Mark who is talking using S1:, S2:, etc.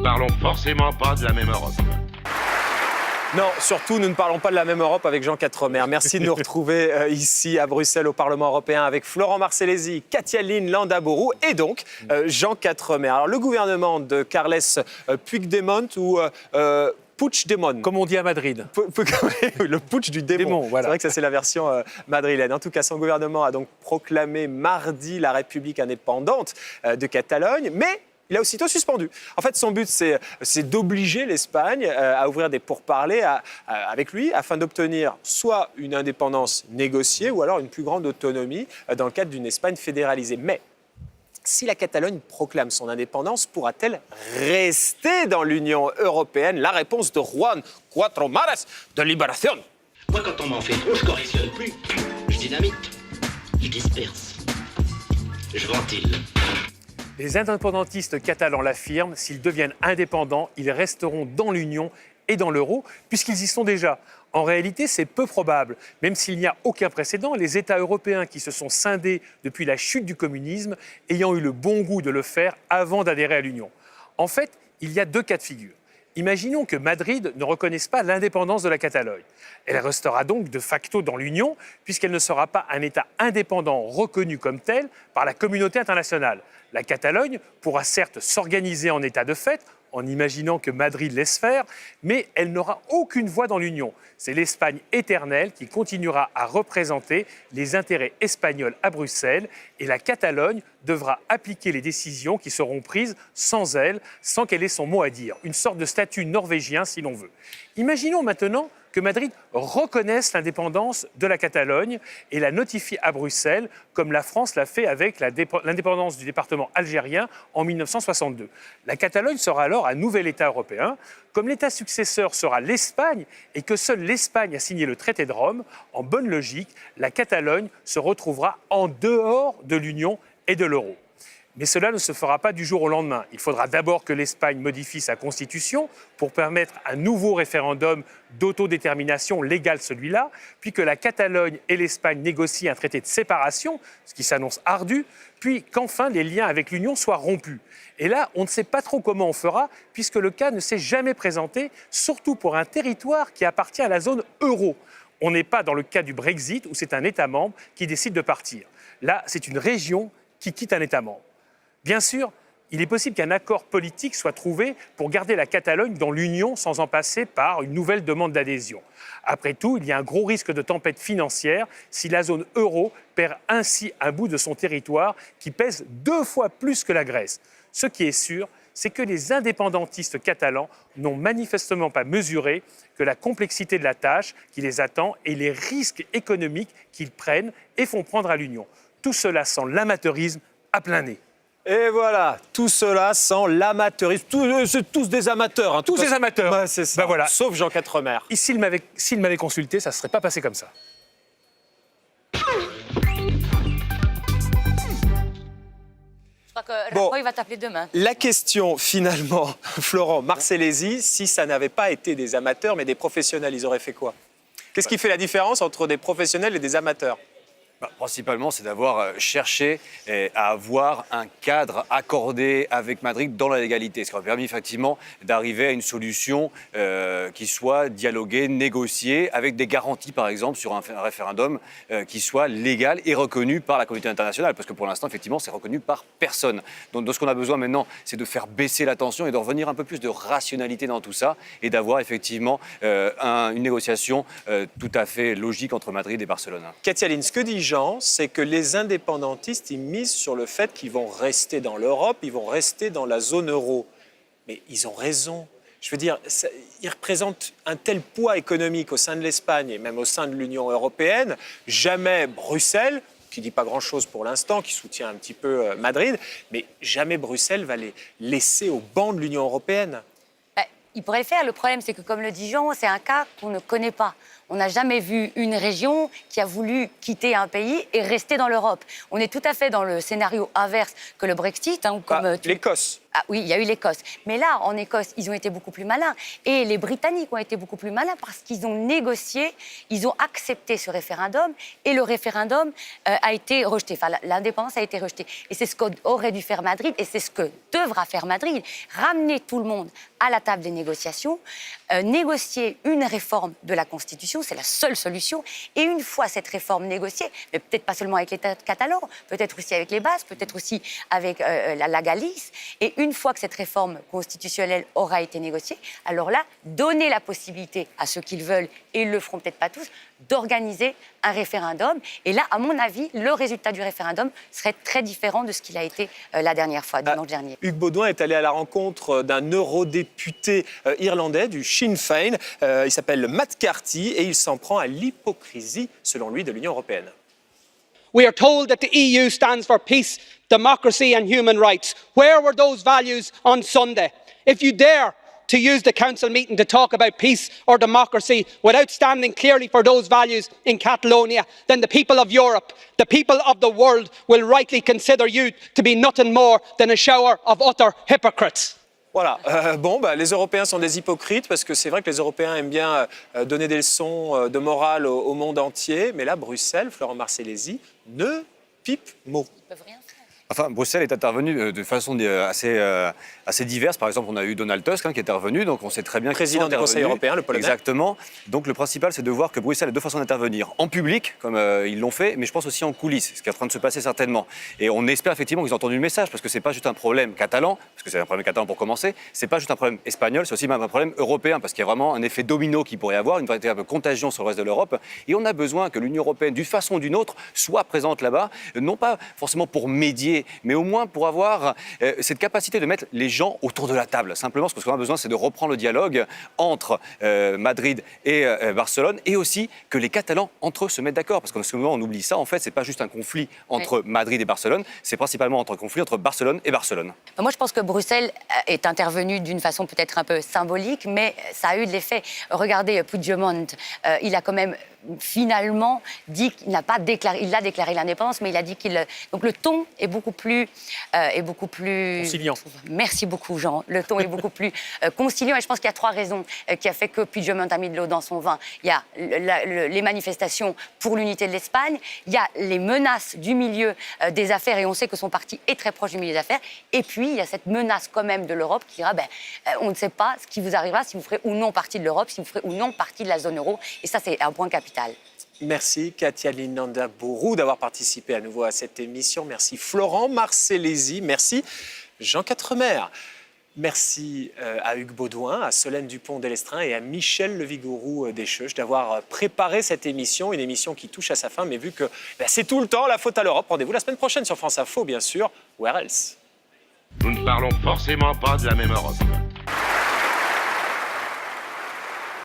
S1: parlons forcément pas de la même Europe.
S2: Non, surtout, nous ne parlons pas de la même Europe avec Jean Quatremer. Merci de nous retrouver ici à Bruxelles au Parlement européen avec Florent Marcellesi, Katia-Lynn Landaburu et donc Jean Quatremer. Alors, le gouvernement de Carles Puigdemont ou Puigdemont.
S3: Comme on dit à Madrid.
S2: Le putsch du démon.
S3: Voilà.
S2: C'est vrai que ça, c'est la version madrilène. En tout cas, son gouvernement a donc proclamé mardi la République indépendante de Catalogne, mais il a aussitôt suspendu. En fait, son but, c'est d'obliger l'Espagne à ouvrir des pourparlers avec lui afin d'obtenir soit une indépendance négociée ou alors une plus grande autonomie dans le cadre d'une Espagne fédéralisée. Mais si la Catalogne proclame son indépendance, pourra-t-elle rester dans l'Union européenne? La réponse de Juan Cuatro Mares de Libération.
S4: Moi, quand on m'en fait trop, je correctionne plus. Je dynamite. Je disperse. Je ventile.
S3: Les indépendantistes catalans l'affirment, s'ils deviennent indépendants, ils resteront dans l'Union et dans l'euro, puisqu'ils y sont déjà. En réalité, c'est peu probable. Même s'il n'y a aucun précédent, les États européens qui se sont scindés depuis la chute du communisme ayant eu le bon goût de le faire avant d'adhérer à l'Union. En fait, il y a deux cas de figure. Imaginons que Madrid ne reconnaisse pas l'indépendance de la Catalogne. Elle restera donc de facto dans l'Union, puisqu'elle ne sera pas un État indépendant reconnu comme tel par la communauté internationale. La Catalogne pourra certes s'organiser en État de fait, en imaginant que Madrid laisse faire, mais elle n'aura aucune voix dans l'Union. C'est l'Espagne éternelle qui continuera à représenter les intérêts espagnols à Bruxelles et la Catalogne devra appliquer les décisions qui seront prises sans elle, sans qu'elle ait son mot à dire. Une sorte de statut norvégien si l'on veut. Imaginons maintenant que Madrid reconnaisse l'indépendance de la Catalogne et la notifie à Bruxelles, comme la France l'a fait avec l'indépendance du département algérien en 1962. La Catalogne sera alors un nouvel État européen. Comme l'État successeur sera l'Espagne et que seule l'Espagne a signé le traité de Rome, en bonne logique, la Catalogne se retrouvera en dehors de l'Union et de l'euro. Mais cela ne se fera pas du jour au lendemain. Il faudra d'abord que l'Espagne modifie sa constitution pour permettre un nouveau référendum d'autodétermination légale, celui-là, puis que la Catalogne et l'Espagne négocient un traité de séparation, ce qui s'annonce ardu, puis qu'enfin les liens avec l'Union soient rompus. Et là, on ne sait pas trop comment on fera, puisque le cas ne s'est jamais présenté, surtout pour un territoire qui appartient à la zone euro. On n'est pas dans le cas du Brexit, où c'est un État membre qui décide de partir. Là, c'est une région qui quitte un État membre. Bien sûr, il est possible qu'un accord politique soit trouvé pour garder la Catalogne dans l'Union sans en passer par une nouvelle demande d'adhésion. Après tout, il y a un gros risque de tempête financière si la zone euro perd ainsi un bout de son territoire qui pèse 2 fois plus que la Grèce. Ce qui est sûr, c'est que les indépendantistes catalans n'ont manifestement pas mesuré que la complexité de la tâche qui les attend et les risques économiques qu'ils prennent et font prendre à l'Union. Tout cela sent l'amateurisme à plein nez.
S2: Et voilà, tout cela sans l'amateurisme. C'est tous des amateurs.
S3: Tous des amateurs.
S2: Bah, c'est ça.
S3: Bah voilà.
S2: Sauf Jean Quatremer.
S3: Et s'il m'avait consulté, ça ne serait pas passé comme ça.
S5: Je crois que Rajoy va t'appeler demain.
S2: La question, finalement, Florent Marcellesi, si ça n'avait pas été des amateurs, mais des professionnels, ils auraient fait quoi? Qu'est-ce qui fait la différence entre des professionnels et des amateurs?
S6: Principalement, c'est d'avoir cherché à avoir un cadre accordé avec Madrid dans la légalité, ce qui aurait permis effectivement d'arriver à une solution qui soit dialoguée, négociée, avec des garanties, par exemple, sur un référendum qui soit légal et reconnu par la communauté internationale, parce que pour l'instant, effectivement, c'est reconnu par personne. Donc, ce qu'on a besoin maintenant, c'est de faire baisser la tension et de revenir un peu plus de rationalité dans tout ça et d'avoir effectivement une négociation tout à fait logique entre Madrid et Barcelone.
S2: Katia-Lynn, ce que dit Jean, c'est que les indépendantistes, ils misent sur le fait qu'ils vont rester dans l'Europe, ils vont rester dans la zone euro. Mais ils ont raison. Je veux dire, ils représentent un tel poids économique au sein de l'Espagne et même au sein de l'Union européenne. Jamais Bruxelles, qui ne dit pas grand-chose pour l'instant, qui soutient un petit peu Madrid, mais jamais Bruxelles va les laisser au banc de l'Union européenne.
S5: Il pourrait le faire. Le problème, c'est que, comme le dit Jean, c'est un cas qu'on ne connaît pas. On n'a jamais vu une région qui a voulu quitter un pays et rester dans l'Europe. On est tout à fait dans le scénario inverse que le Brexit. Hein, comme
S2: l'Écosse.
S5: Ah oui, il y a eu l'Écosse. Mais là, en Écosse, ils ont été beaucoup plus malins. Et les Britanniques ont été beaucoup plus malins parce qu'ils ont négocié, ils ont accepté ce référendum et le référendum a été rejeté. Enfin, l'indépendance a été rejetée. Et c'est ce qu'aurait dû faire Madrid et c'est ce que devra faire Madrid. Ramener tout le monde à la table des négociations, négocier une réforme de la Constitution, c'est la seule solution. Et une fois cette réforme négociée, mais peut-être pas seulement avec les Catalans, peut-être aussi avec les Basques, peut-être aussi avec la Galice, et une fois que cette réforme constitutionnelle aura été négociée, alors là, donner la possibilité à ceux qui le veulent, et ils ne le feront peut-être pas tous, d'organiser un référendum. Et là, à mon avis, le résultat du référendum serait très différent de ce qu'il a été la dernière fois, dimanche dernier.
S2: Hugues Baudouin est allé à la rencontre d'un eurodéputé irlandais du Sinn Féin. Il s'appelle Matt Carthy et il s'en prend à l'hypocrisie, selon lui, de l'Union européenne.
S7: We are told that the EU stands for peace, democracy and human rights. Where were those values on Sunday? If you dare to use the council meeting to talk about peace or democracy without standing clearly for those values in Catalonia, then the people of Europe, the people of the world will rightly consider you to be nothing more than a shower of utter hypocrites.
S2: Voilà. Les Européens sont des hypocrites parce que c'est vrai que les Européens aiment bien donner des leçons de morale au monde entier. Mais là, Bruxelles, Florent Marcellesi, ne pipe mot.
S5: Ils peuvent rien faire.
S6: Enfin, Bruxelles est intervenu de façon assez diverse. Par exemple, on a eu Donald Tusk qui est intervenu, donc on sait très bien qu'il
S2: président du Conseil européen, le Polonais.
S6: Exactement. Donc le principal, c'est de voir que Bruxelles a deux façons d'intervenir. En public, comme ils l'ont fait, mais je pense aussi en coulisses, ce qui est en train de se passer certainement. Et on espère effectivement qu'ils ont entendu le message, parce que c'est pas juste un problème catalan, parce que c'est un problème catalan pour commencer, c'est pas juste un problème espagnol, c'est aussi même un problème européen, parce qu'il y a vraiment un effet domino qui pourrait avoir, une véritable contagion sur le reste de l'Europe. Et on a besoin que l'Union européenne, d'une façon ou d'une autre, soit présente là-bas, non pas forcément pour médier, mais au moins pour avoir cette capacité de mettre les gens autour de la table. Simplement, ce qu'on a besoin, c'est de reprendre le dialogue entre Madrid et Barcelone, et aussi que les Catalans, entre eux, se mettent d'accord. Parce que souvent, on oublie ça. En fait, c'est pas juste un conflit entre Madrid et Barcelone, c'est principalement un conflit entre Barcelone et Barcelone.
S5: Moi, je pense que Bruxelles est intervenue d'une façon peut-être un peu symbolique, mais ça a eu de l'effet. Regardez, Puigdemont, il a quand même finalement dit qu'il n'a pas déclaré, il a déclaré l'indépendance, mais il a dit qu'il... Donc le ton est beaucoup plus
S3: conciliant.
S5: Merci beaucoup, Jean. Le ton est beaucoup plus conciliant, et je pense qu'il y a trois raisons qui a fait que Puigdemont a mis de l'eau dans son vin. Il y a les manifestations pour l'unité de l'Espagne, il y a les menaces du milieu des affaires, et on sait que son parti est très proche du milieu des affaires, et puis il y a cette menace quand même de l'Europe qui dira, on ne sait pas ce qui vous arrivera, si vous ferez ou non partie de l'Europe, si vous ferez ou non partie de la zone euro, et ça c'est un point capital.
S2: Merci Katia Linanda-Bourou d'avoir participé à nouveau à cette émission. Merci Florent Marcellesi. Merci Jean Quatremer. Merci à Hugues Baudouin, à Solène Dupont-Delestrin et à Michel Levigourou-Descheuch d'avoir préparé cette émission, une émission qui touche à sa fin, mais vu que c'est tout le temps la faute à l'Europe, rendez-vous la semaine prochaine sur France Info, bien sûr. Where else?
S1: Nous ne parlons forcément pas de la même Europe.